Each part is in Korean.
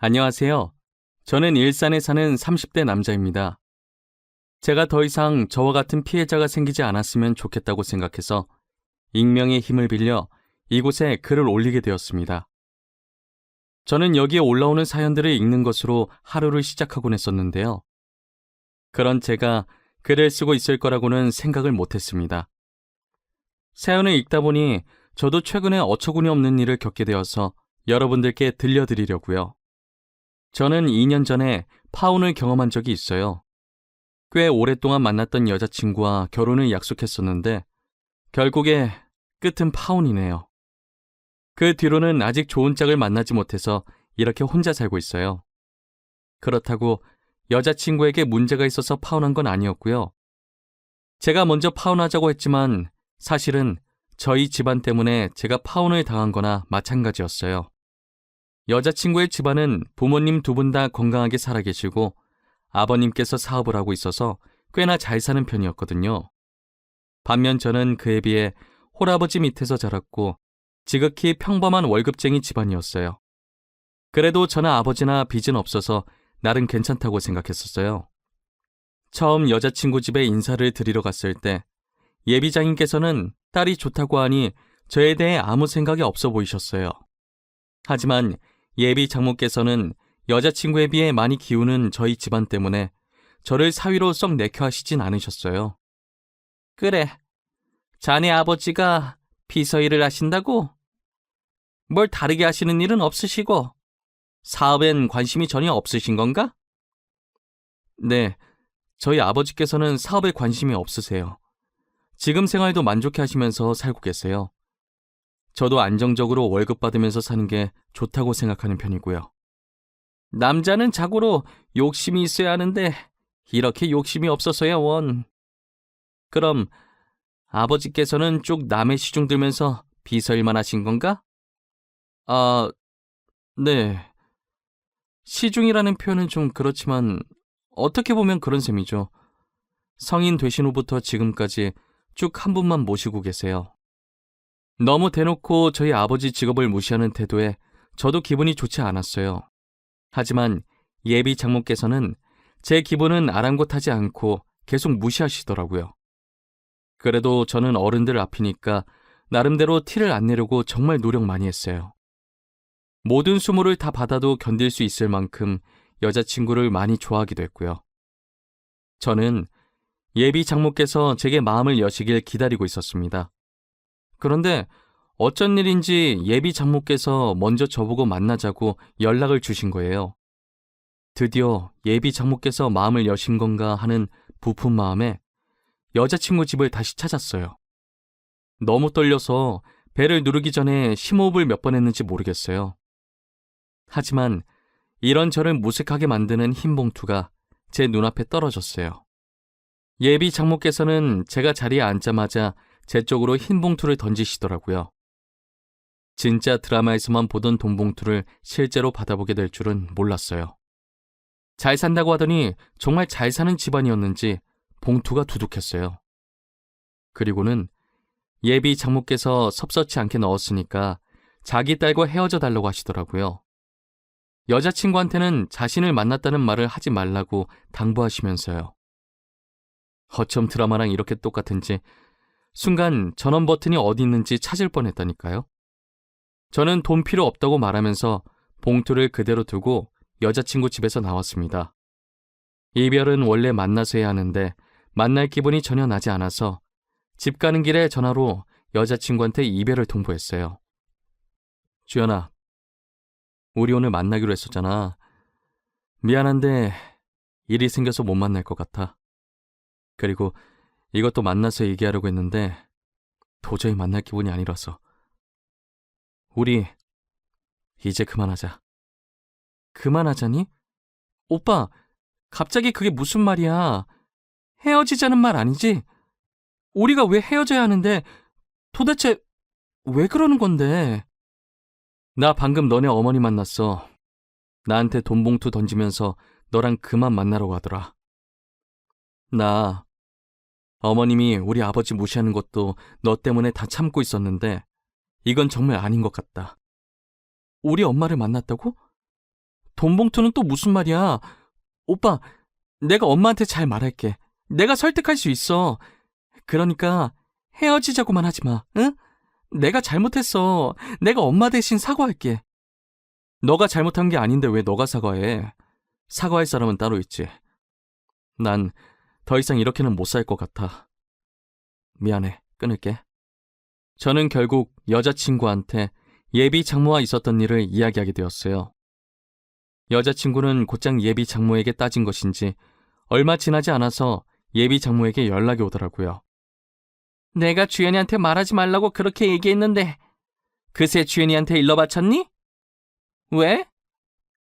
안녕하세요. 저는 일산에 사는 30대 남자입니다. 제가 더 이상 저와 같은 피해자가 생기지 않았으면 좋겠다고 생각해서 익명의 힘을 빌려 이곳에 글을 올리게 되었습니다. 저는 여기에 올라오는 사연들을 읽는 것으로 하루를 시작하곤 했었는데요. 그런 제가 글을 쓰고 있을 거라고는 생각을 못했습니다. 사연을 읽다 보니 저도 최근에 어처구니 없는 일을 겪게 되어서 여러분들께 들려드리려고요. 저는 2년 전에 파혼을 경험한 적이 있어요. 꽤 오랫동안 만났던 여자친구와 결혼을 약속했었는데 결국에 끝은 파혼이네요. 그 뒤로는 아직 좋은 짝을 만나지 못해서 이렇게 혼자 살고 있어요. 그렇다고 여자친구에게 문제가 있어서 파혼한 건 아니었고요. 제가 먼저 파혼하자고 했지만 사실은 저희 집안 때문에 제가 파혼을 당한 거나 마찬가지였어요. 여자친구의 집안은 부모님 두 분 다 건강하게 살아계시고 아버님께서 사업을 하고 있어서 꽤나 잘 사는 편이었거든요. 반면 저는 그에 비해 홀아버지 밑에서 자랐고 지극히 평범한 월급쟁이 집안이었어요. 그래도 저는 아버지나 빚은 없어서 나름 괜찮다고 생각했었어요. 처음 여자친구 집에 인사를 드리러 갔을 때 예비장인께서는 딸이 좋다고 하니 저에 대해 아무 생각이 없어 보이셨어요. 하지만 예비 장모께서는 여자친구에 비해 많이 기우는 저희 집안 때문에 저를 사위로 썩 내켜하시진 않으셨어요. 그래, 자네 아버지가 비서 일을 하신다고? 뭘 다르게 하시는 일은 없으시고 사업엔 관심이 전혀 없으신 건가? 네, 저희 아버지께서는 사업에 관심이 없으세요. 지금 생활도 만족해 하시면서 살고 계세요. 저도 안정적으로 월급 받으면서 사는 게 좋다고 생각하는 편이고요. 남자는 자고로 욕심이 있어야 하는데 이렇게 욕심이 없어서야 원. 그럼 아버지께서는 쭉 남의 시중 들면서 비서일만 하신 건가? 아, 네. 시중이라는 표현은 좀 그렇지만 어떻게 보면 그런 셈이죠. 성인 되신 후부터 지금까지 쭉 한 분만 모시고 계세요. 너무 대놓고 저희 아버지 직업을 무시하는 태도에 저도 기분이 좋지 않았어요. 하지만 예비 장모께서는 제 기분은 아랑곳하지 않고 계속 무시하시더라고요. 그래도 저는 어른들 앞이니까 나름대로 티를 안 내려고 정말 노력 많이 했어요. 모든 수모를 다 받아도 견딜 수 있을 만큼 여자친구를 많이 좋아하기도 했고요. 저는 예비 장모께서 제게 마음을 여시길 기다리고 있었습니다. 그런데 어쩐 일인지 예비 장모께서 먼저 저보고 만나자고 연락을 주신 거예요. 드디어 예비 장모께서 마음을 여신 건가 하는 부푼 마음에 여자친구 집을 다시 찾았어요. 너무 떨려서 배를 누르기 전에 심호흡을 몇 번 했는지 모르겠어요. 하지만 이런 저를 무색하게 만드는 흰 봉투가 제 눈앞에 떨어졌어요. 예비 장모께서는 제가 자리에 앉자마자 제 쪽으로 흰 봉투를 던지시더라고요. 진짜 드라마에서만 보던 돈 봉투를 실제로 받아보게 될 줄은 몰랐어요. 잘 산다고 하더니 정말 잘 사는 집안이었는지 봉투가 두둑했어요. 그리고는 예비 장모께서 섭섭치 않게 넣었으니까 자기 딸과 헤어져 달라고 하시더라고요. 여자친구한테는 자신을 만났다는 말을 하지 말라고 당부하시면서요. 어쩜 드라마랑 이렇게 똑같은지 순간 전원 버튼이 어디 있는지 찾을 뻔했다니까요. 저는 돈 필요 없다고 말하면서 봉투를 그대로 두고 여자친구 집에서 나왔습니다. 이별은 원래 만나서 해야 하는데 만날 기분이 전혀 나지 않아서 집 가는 길에 전화로 여자친구한테 이별을 통보했어요. 주연아, 우리 오늘 만나기로 했었잖아. 미안한데 일이 생겨서 못 만날 것 같아. 그리고 이것도 만나서 얘기하려고 했는데 도저히 만날 기분이 아니라서. 우리 이제 그만하자. 그만하자니? 오빠, 갑자기 그게 무슨 말이야? 헤어지자는 말 아니지? 우리가 왜 헤어져야 하는데 도대체 왜 그러는 건데? 나 방금 너네 어머니 만났어. 나한테 돈 봉투 던지면서 너랑 그만 만나라고 하더라. 나 어머님이 우리 아버지 무시하는 것도 너 때문에 다 참고 있었는데 이건 정말 아닌 것 같다. 우리 엄마를 만났다고? 돈 봉투는 또 무슨 말이야? 오빠, 내가 엄마한테 잘 말할게. 내가 설득할 수 있어. 그러니까 헤어지자고만 하지 마, 응? 내가 잘못했어. 내가 엄마 대신 사과할게. 너가 잘못한 게 아닌데 왜 너가 사과해? 사과할 사람은 따로 있지. 난 더 이상 이렇게는 못 살 것 같아. 미안해, 끊을게. 저는 결국 여자친구한테 예비 장모와 있었던 일을 이야기하게 되었어요. 여자친구는 곧장 예비 장모에게 따진 것인지 얼마 지나지 않아서 예비 장모에게 연락이 오더라고요. 내가 주연이한테 말하지 말라고 그렇게 얘기했는데 그새 주연이한테 일러 바쳤니? 왜?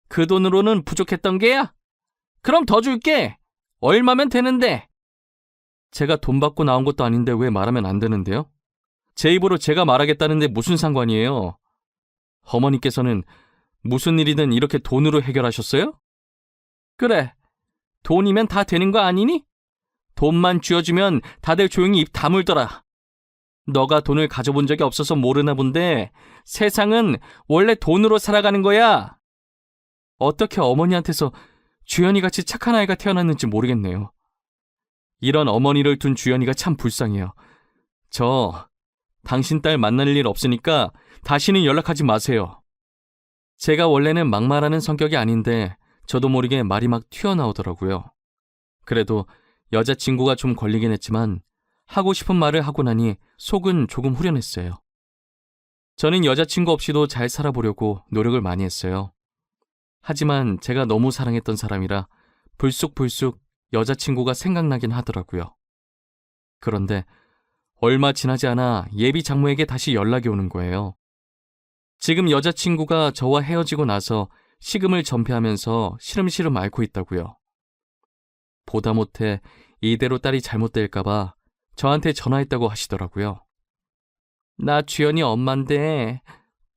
그 돈으로는 부족했던 게야? 그럼 더 줄게. 얼마면 되는데? 제가 돈 받고 나온 것도 아닌데 왜 말하면 안 되는데요? 제 입으로 제가 말하겠다는데 무슨 상관이에요? 어머니께서는 무슨 일이든 이렇게 돈으로 해결하셨어요? 그래, 돈이면 다 되는 거 아니니? 돈만 쥐어주면 다들 조용히 입 다물더라. 너가 돈을 가져본 적이 없어서 모르나 본데 세상은 원래 돈으로 살아가는 거야. 어떻게 어머니한테서 주연이같이 착한 아이가 태어났는지 모르겠네요. 이런 어머니를 둔 주연이가 참 불쌍해요. 당신 딸 만날 일 없으니까 다시는 연락하지 마세요. 제가 원래는 막말하는 성격이 아닌데 저도 모르게 말이 막 튀어나오더라고요. 그래도 여자친구가 좀 걸리긴 했지만 하고 싶은 말을 하고 나니 속은 조금 후련했어요. 저는 여자친구 없이도 잘 살아보려고 노력을 많이 했어요. 하지만 제가 너무 사랑했던 사람이라 불쑥불쑥 여자친구가 생각나긴 하더라고요. 그런데 얼마 지나지 않아 예비 장모에게 다시 연락이 오는 거예요. 지금 여자친구가 저와 헤어지고 나서 식음을 전폐하면서 시름시름 앓고 있다고요. 보다 못해 이대로 딸이 잘못될까봐 저한테 전화했다고 하시더라고요. 나 주연이 엄마인데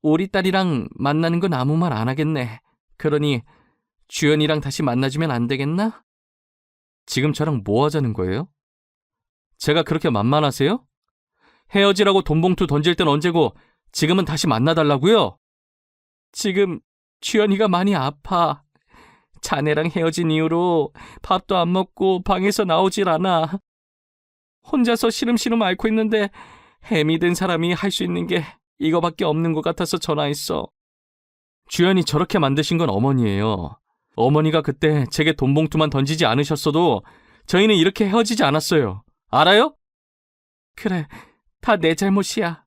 우리 딸이랑 만나는 건 아무 말 안 하겠네. 그러니 주연이랑 다시 만나주면 안 되겠나? 지금 저랑 뭐 하자는 거예요? 제가 그렇게 만만하세요? 헤어지라고 돈 봉투 던질 땐 언제고 지금은 다시 만나달라고요? 지금 주연이가 많이 아파. 자네랑 헤어진 이후로 밥도 안 먹고 방에서 나오질 않아. 혼자서 시름시름 앓고 있는데 햄이 된 사람이 할 수 있는 게 이거밖에 없는 것 같아서 전화했어. 주연이 저렇게 만드신 건 어머니예요. 어머니가 그때 제게 돈 봉투만 던지지 않으셨어도 저희는 이렇게 헤어지지 않았어요. 알아요? 그래, 다 내 잘못이야.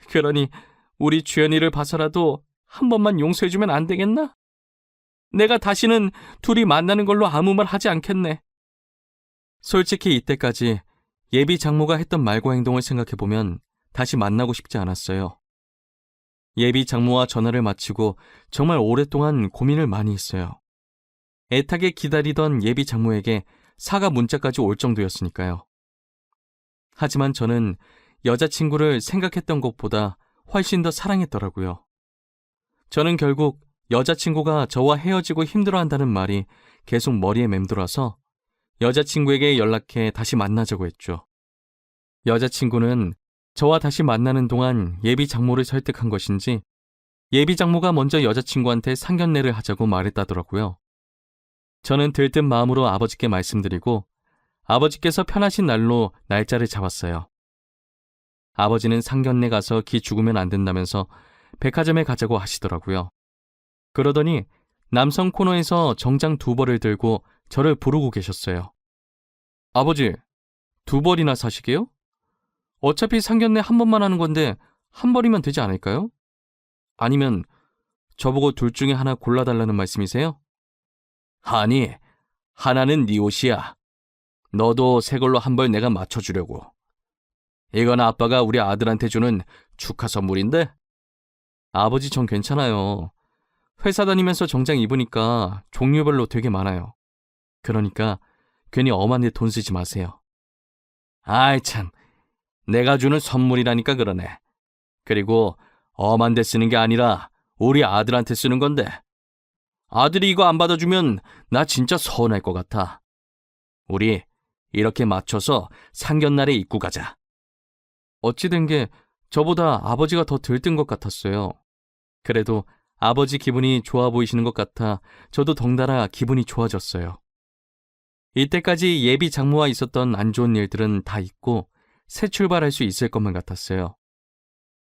그러니 우리 주연이를 봐서라도 한 번만 용서해주면 안 되겠나? 내가 다시는 둘이 만나는 걸로 아무 말 하지 않겠네. 솔직히 이때까지 예비 장모가 했던 말과 행동을 생각해보면 다시 만나고 싶지 않았어요. 예비 장모와 전화를 마치고 정말 오랫동안 고민을 많이 했어요. 애타게 기다리던 예비 장모에게 사과 문자까지 올 정도였으니까요. 하지만 저는 여자친구를 생각했던 것보다 훨씬 더 사랑했더라고요. 저는 결국 여자친구가 저와 헤어지고 힘들어한다는 말이 계속 머리에 맴돌아서 여자친구에게 연락해 다시 만나자고 했죠. 여자친구는 저와 다시 만나는 동안 예비 장모를 설득한 것인지 예비 장모가 먼저 여자친구한테 상견례를 하자고 말했다더라고요. 저는 들뜬 마음으로 아버지께 말씀드리고 아버지께서 편하신 날로 날짜를 잡았어요. 아버지는 상견례 가서 기 죽으면 안 된다면서 백화점에 가자고 하시더라고요. 그러더니 남성 코너에서 정장 2벌을 들고 저를 부르고 계셨어요. 아버지, 2벌이나 사시게요? 어차피 상견례 한 번만 하는 건데 한 벌이면 되지 않을까요? 아니면 저보고 둘 중에 하나 골라달라는 말씀이세요? 아니, 하나는 네 옷이야. 너도 새 걸로 한 벌 내가 맞춰주려고. 이건 아빠가 우리 아들한테 주는 축하 선물인데? 아버지, 전 괜찮아요. 회사 다니면서 정장 입으니까 종류별로 되게 많아요. 그러니까 괜히 엄한 데 돈 쓰지 마세요. 아이 참, 내가 주는 선물이라니까 그러네. 그리고 엄한 데 쓰는 게 아니라 우리 아들한테 쓰는 건데. 아들이 이거 안 받아주면 나 진짜 서운할 것 같아. 우리 이렇게 맞춰서 상견날에 입고 가자. 어찌 된 게 저보다 아버지가 더 들뜬 것 같았어요. 그래도 아버지 기분이 좋아 보이시는 것 같아 저도 덩달아 기분이 좋아졌어요. 이때까지 예비 장모와 있었던 안 좋은 일들은 다 잊고 새 출발할 수 있을 것만 같았어요.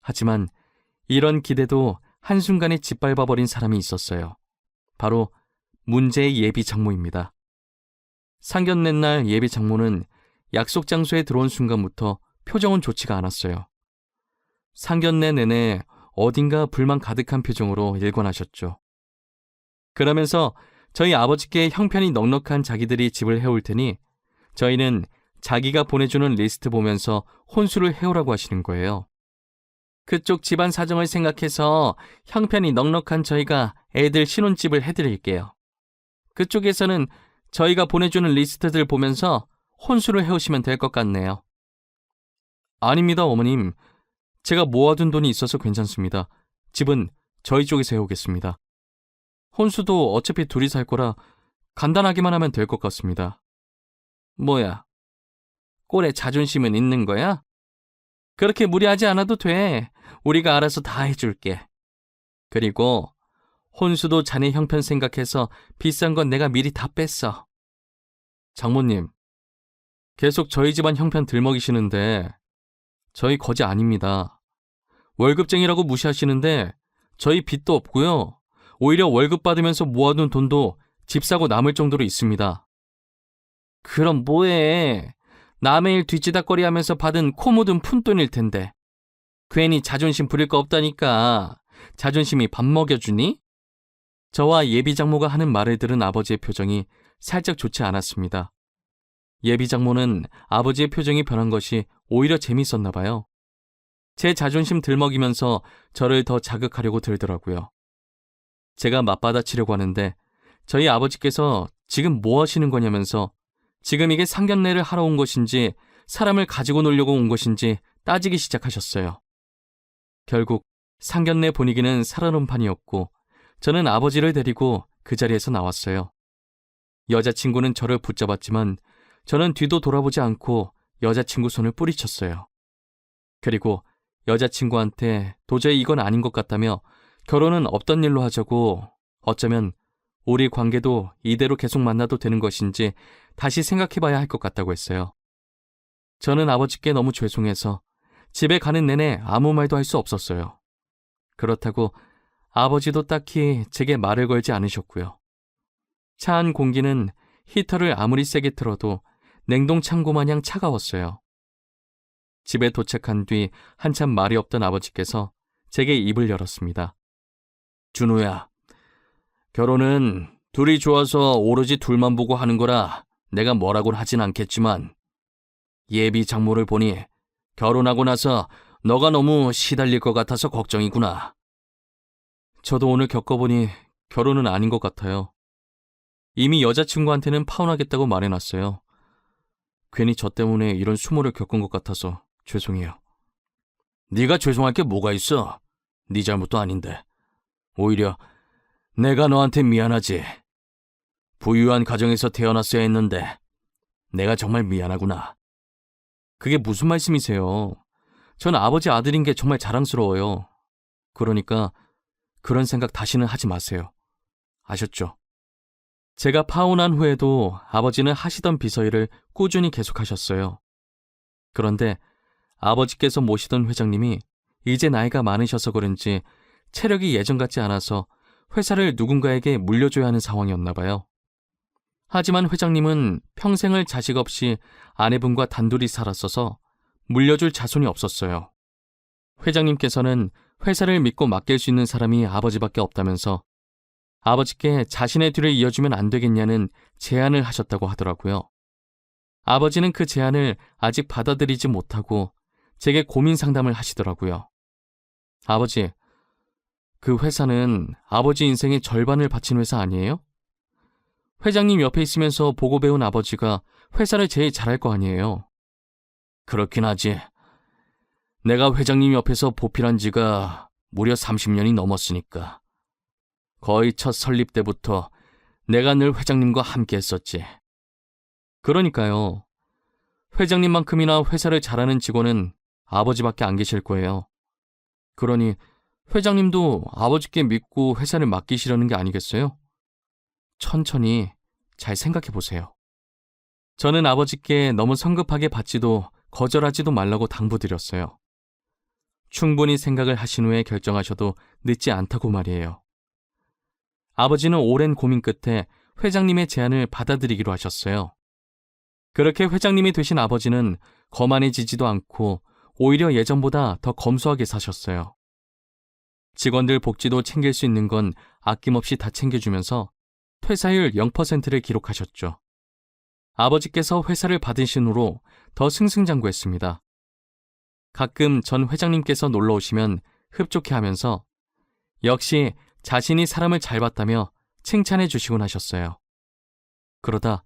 하지만 이런 기대도 한순간에 짓밟아버린 사람이 있었어요. 바로 문제의 예비 장모입니다. 상견례 날 예비 장모는 약속 장소에 들어온 순간부터 표정은 좋지가 않았어요. 상견례 내내 어딘가 불만 가득한 표정으로 일관하셨죠. 그러면서 저희 아버지께 형편이 넉넉한 자기들이 집을 해올 테니 저희는 자기가 보내주는 리스트 보면서 혼수를 해오라고 하시는 거예요. 그쪽 집안 사정을 생각해서 형편이 넉넉한 저희가 애들 신혼집을 해드릴게요. 그쪽에서는 저희가 보내주는 리스트들 보면서 혼수를 해오시면 될 것 같네요. 아닙니다, 어머님. 제가 모아둔 돈이 있어서 괜찮습니다. 집은 저희 쪽에서 해오겠습니다. 혼수도 어차피 둘이 살 거라 간단하게만 하면 될 것 같습니다. 뭐야? 꼴에 자존심은 있는 거야? 그렇게 무리하지 않아도 돼. 우리가 알아서 다 해줄게. 그리고 혼수도 자네 형편 생각해서 비싼 건 내가 미리 다 뺐어. 장모님, 계속 저희 집안 형편 들먹이시는데 저희 거지 아닙니다. 월급쟁이라고 무시하시는데 저희 빚도 없고요. 오히려 월급 받으면서 모아둔 돈도 집 사고 남을 정도로 있습니다. 그럼 뭐해? 남의 일 뒤지다꺼리 하면서 받은 코 묻은 푼돈일 텐데. 괜히 자존심 부릴 거 없다니까. 자존심이 밥 먹여주니? 저와 예비 장모가 하는 말을 들은 아버지의 표정이 살짝 좋지 않았습니다. 예비 장모는 아버지의 표정이 변한 것이 오히려 재밌었나 봐요. 제 자존심 들먹이면서 저를 더 자극하려고 들더라고요. 제가 맞받아치려고 하는데 저희 아버지께서 지금 뭐 하시는 거냐면서 지금 이게 상견례를 하러 온 것인지 사람을 가지고 놀려고 온 것인지 따지기 시작하셨어요. 결국 상견례 분위기는 살아놓은 판이었고 저는 아버지를 데리고 그 자리에서 나왔어요. 여자친구는 저를 붙잡았지만 저는 뒤도 돌아보지 않고 여자친구 손을 뿌리쳤어요. 그리고 여자친구한테 도저히 이건 아닌 것 같다며 결혼은 없던 일로 하자고, 어쩌면 우리 관계도 이대로 계속 만나도 되는 것인지 다시 생각해봐야 할 것 같다고 했어요. 저는 아버지께 너무 죄송해서 집에 가는 내내 아무 말도 할 수 없었어요. 그렇다고 아버지도 딱히 제게 말을 걸지 않으셨고요. 차 안 공기는 히터를 아무리 세게 틀어도 냉동 창고 마냥 차가웠어요. 집에 도착한 뒤 한참 말이 없던 아버지께서 제게 입을 열었습니다. 준우야, 결혼은 둘이 좋아서 오로지 둘만 보고 하는 거라 내가 뭐라고는 하진 않겠지만 예비 장모를 보니 결혼하고 나서 너가 너무 시달릴 것 같아서 걱정이구나. 저도 오늘 겪어보니 결혼은 아닌 것 같아요. 이미 여자친구한테는 파혼하겠다고 말해놨어요. 괜히 저 때문에 이런 수모를 겪은 것 같아서 죄송해요. 네가 죄송할 게 뭐가 있어? 네 잘못도 아닌데. 오히려 내가 너한테 미안하지. 부유한 가정에서 태어났어야 했는데 내가 정말 미안하구나. 그게 무슨 말씀이세요? 전 아버지 아들인 게 정말 자랑스러워요. 그러니까 그런 생각 다시는 하지 마세요. 아셨죠? 제가 파혼한 후에도 아버지는 하시던 비서일을 꾸준히 계속하셨어요. 그런데 아버지께서 모시던 회장님이 이제 나이가 많으셔서 그런지 체력이 예전 같지 않아서 회사를 누군가에게 물려줘야 하는 상황이었나 봐요. 하지만 회장님은 평생을 자식 없이 아내분과 단둘이 살았어서 물려줄 자손이 없었어요. 회장님께서는 회사를 믿고 맡길 수 있는 사람이 아버지밖에 없다면서 아버지께 자신의 뒤를 이어주면 안 되겠냐는 제안을 하셨다고 하더라고요. 아버지는 그 제안을 아직 받아들이지 못하고 제게 고민 상담을 하시더라고요. 아버지, 그 회사는 아버지 인생의 절반을 바친 회사 아니에요? 회장님 옆에 있으면서 보고 배운 아버지가 회사를 제일 잘할 거 아니에요? 그렇긴 하지. 내가 회장님 옆에서 보필한 지가 무려 30년이 넘었으니까. 거의 첫 설립 때부터 내가 늘 회장님과 함께 했었지. 그러니까요. 회장님만큼이나 회사를 잘하는 직원은 아버지밖에 안 계실 거예요. 그러니 회장님도 아버지께 믿고 회사를 맡기시려는 게 아니겠어요? 천천히 잘 생각해 보세요. 저는 아버지께 너무 성급하게 받지도 거절하지도 말라고 당부드렸어요. 충분히 생각을 하신 후에 결정하셔도 늦지 않다고 말이에요. 아버지는 오랜 고민 끝에 회장님의 제안을 받아들이기로 하셨어요. 그렇게 회장님이 되신 아버지는 거만해지지도 않고 오히려 예전보다 더 검소하게 사셨어요. 직원들 복지도 챙길 수 있는 건 아낌없이 다 챙겨주면서 퇴사율 0%를 기록하셨죠. 아버지께서 회사를 받으신 후로 더 승승장구했습니다. 가끔 전 회장님께서 놀러 오시면 흡족해하면서 역시 자신이 사람을 잘 봤다며 칭찬해 주시곤 하셨어요. 그러다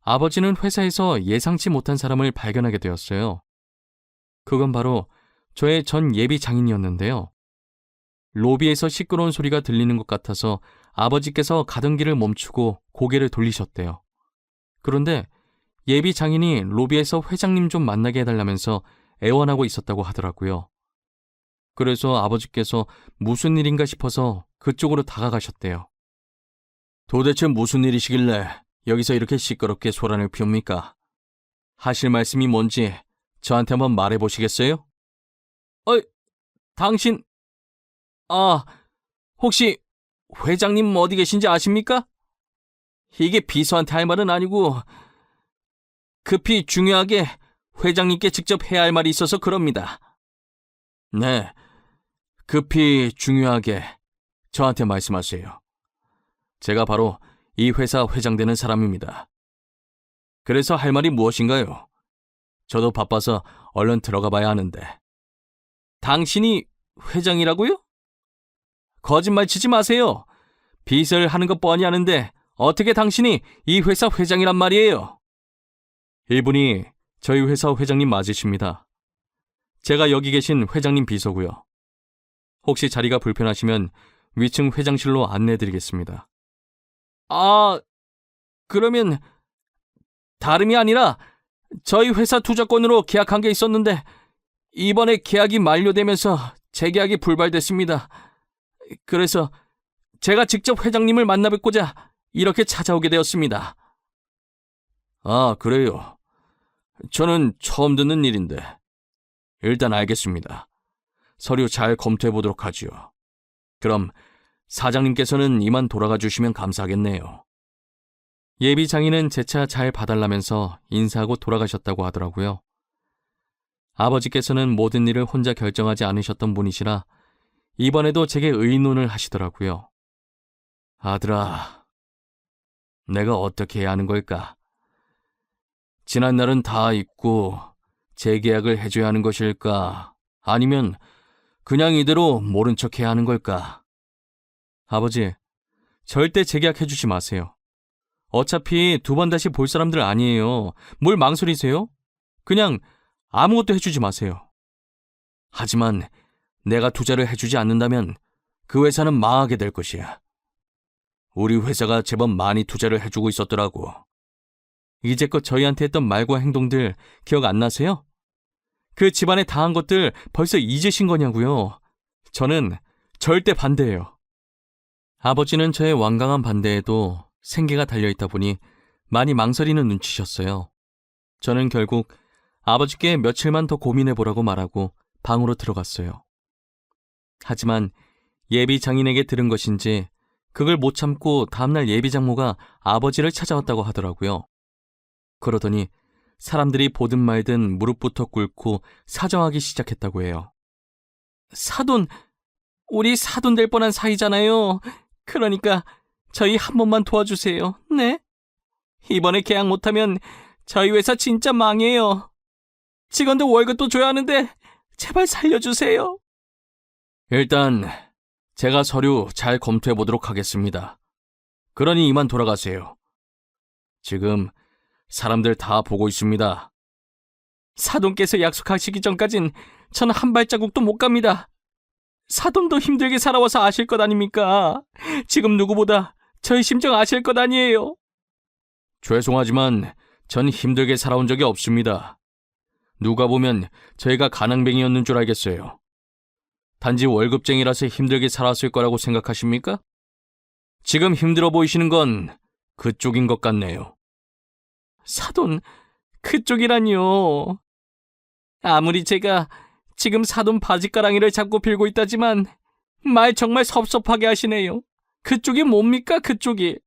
아버지는 회사에서 예상치 못한 사람을 발견하게 되었어요. 그건 바로 저의 전 예비 장인이었는데요. 로비에서 시끄러운 소리가 들리는 것 같아서 아버지께서 가던 길을 멈추고 고개를 돌리셨대요. 그런데 예비 장인이 로비에서 회장님 좀 만나게 해달라면서 애원하고 있었다고 하더라고요. 그래서 아버지께서 무슨 일인가 싶어서 그쪽으로 다가가셨대요. 도대체 무슨 일이시길래 여기서 이렇게 시끄럽게 소란을 피웁니까? 하실 말씀이 뭔지 저한테 한번 말해보시겠어요? 당신... 혹시 회장님 어디 계신지 아십니까? 이게 비서한테 할 말은 아니고 급히 중요하게 회장님께 직접 해야 할 말이 있어서 그럽니다. 네, 급히 중요하게 저한테 말씀하세요. 제가 바로 이 회사 회장 되는 사람입니다. 그래서 할 말이 무엇인가요? 저도 바빠서 얼른 들어가 봐야 하는데. 당신이 회장이라고요? 거짓말 치지 마세요. 비서를 하는 것 뻔히 아는데 어떻게 당신이 이 회사 회장이란 말이에요? 이분이 저희 회사 회장님 맞으십니다. 제가 여기 계신 회장님 비서고요. 혹시 자리가 불편하시면 위층 회장실로 안내해드리겠습니다. 그러면 다름이 아니라 저희 회사 투자권으로 계약한 게 있었는데 이번에 계약이 만료되면서 재계약이 불발됐습니다. 그래서 제가 직접 회장님을 만나 뵙고자 이렇게 찾아오게 되었습니다. 그래요. 저는 처음 듣는 일인데 일단 알겠습니다. 서류 잘 검토해 보도록 하지요. 그럼 사장님께서는 이만 돌아가 주시면 감사하겠네요. 예비 장인은 제 차 잘 봐달라면서 인사하고 돌아가셨다고 하더라고요. 아버지께서는 모든 일을 혼자 결정하지 않으셨던 분이시라 이번에도 제게 의논을 하시더라고요. 아들아, 내가 어떻게 해야 하는 걸까? 지난 날은 다 잊고 재계약을 해줘야 하는 것일까? 아니면 그냥 이대로 모른 척 해야 하는 걸까? 아버지, 절대 재계약해주지 마세요. 어차피 두 번 다시 볼 사람들 아니에요. 뭘 망설이세요? 그냥 아무것도 해주지 마세요. 하지만 내가 투자를 해주지 않는다면 그 회사는 망하게 될 것이야. 우리 회사가 제법 많이 투자를 해주고 있었더라고. 이제껏 저희한테 했던 말과 행동들 기억 안 나세요? 그 집안에 당한 것들 벌써 잊으신 거냐고요. 저는 절대 반대예요. 아버지는 저의 완강한 반대에도 생계가 달려있다 보니 많이 망설이는 눈치셨어요. 저는 결국 아버지께 며칠만 더 고민해보라고 말하고 방으로 들어갔어요. 하지만 예비 장인에게 들은 것인지 그걸 못 참고 다음날 예비 장모가 아버지를 찾아왔다고 하더라고요. 그러더니 사람들이 보든 말든 무릎부터 꿇고 사정하기 시작했다고 해요. 사돈, 우리 사돈 될 뻔한 사이잖아요. 그러니까 저희 한 번만 도와주세요. 네? 이번에 계약 못하면 저희 회사 진짜 망해요. 직원들 월급도 줘야 하는데 제발 살려주세요. 일단 제가 서류 잘 검토해 보도록 하겠습니다. 그러니 이만 돌아가세요. 지금 사람들 다 보고 있습니다. 사돈께서 약속하시기 전까진 전 한 발자국도 못 갑니다. 사돈도 힘들게 살아와서 아실 것 아닙니까? 지금 누구보다 저희 심정 아실 것 아니에요. 죄송하지만 전 힘들게 살아온 적이 없습니다. 누가 보면 저희가 가난뱅이였는 줄 알겠어요. 단지 월급쟁이라서 힘들게 살았을 거라고 생각하십니까? 지금 힘들어 보이시는 건 그쪽인 것 같네요. 사돈, 그쪽이라니요. 아무리 제가 지금 사돈 바지가랑이를 잡고 빌고 있다지만 말 정말 섭섭하게 하시네요. 그쪽이 뭡니까, 그쪽이?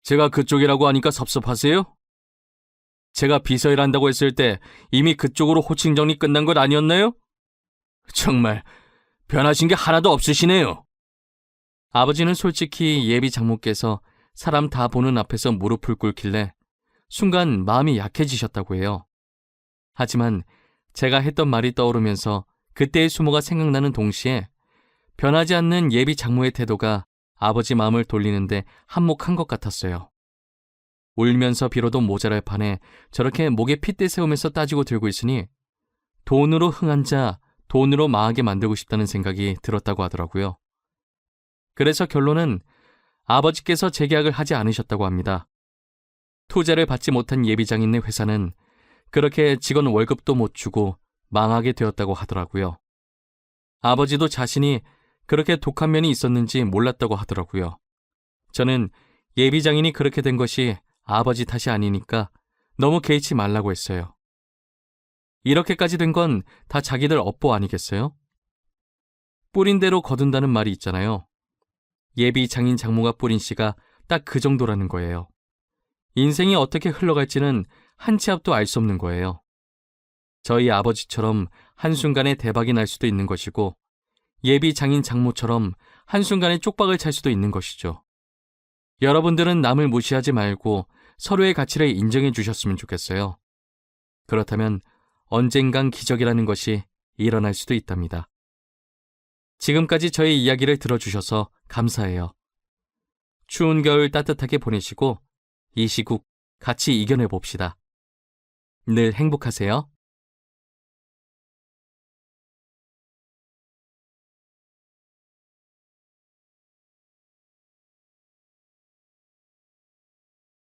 제가 그쪽이라고 하니까 섭섭하세요? 제가 비서일 한다고 했을 때 이미 그쪽으로 호칭 정리 끝난 것 아니었나요? 정말 변하신 게 하나도 없으시네요. 아버지는 솔직히 예비 장모께서 사람 다 보는 앞에서 무릎을 꿇길래 순간 마음이 약해지셨다고 해요. 하지만 제가 했던 말이 떠오르면서 그때의 수모가 생각나는 동시에 변하지 않는 예비 장모의 태도가 아버지 마음을 돌리는데 한몫한 것 같았어요. 울면서 빌어도 모자랄 판에 저렇게 목에 핏대 세우면서 따지고 들고 있으니 돈으로 흥한 자, 돈으로 망하게 만들고 싶다는 생각이 들었다고 하더라고요. 그래서 결론은 아버지께서 재계약을 하지 않으셨다고 합니다. 투자를 받지 못한 예비장인의 회사는 그렇게 직원 월급도 못 주고 망하게 되었다고 하더라고요. 아버지도 자신이 그렇게 독한 면이 있었는지 몰랐다고 하더라고요. 저는 예비장인이 그렇게 된 것이 아버지 탓이 아니니까 너무 개의치 말라고 했어요. 이렇게까지 된 건 다 자기들 업보 아니겠어요? 뿌린 대로 거둔다는 말이 있잖아요. 예비 장인 장모가 뿌린 씨가 딱 그 정도라는 거예요. 인생이 어떻게 흘러갈지는 한 치 앞도 알 수 없는 거예요. 저희 아버지처럼 한순간에 대박이 날 수도 있는 것이고 예비 장인 장모처럼 한순간에 쪽박을 찰 수도 있는 것이죠. 여러분들은 남을 무시하지 말고 서로의 가치를 인정해 주셨으면 좋겠어요. 그렇다면 언젠간 기적이라는 것이 일어날 수도 있답니다. 지금까지 저의 이야기를 들어주셔서 감사해요. 추운 겨울 따뜻하게 보내시고 이 시국 같이 이겨내 봅시다. 늘 행복하세요.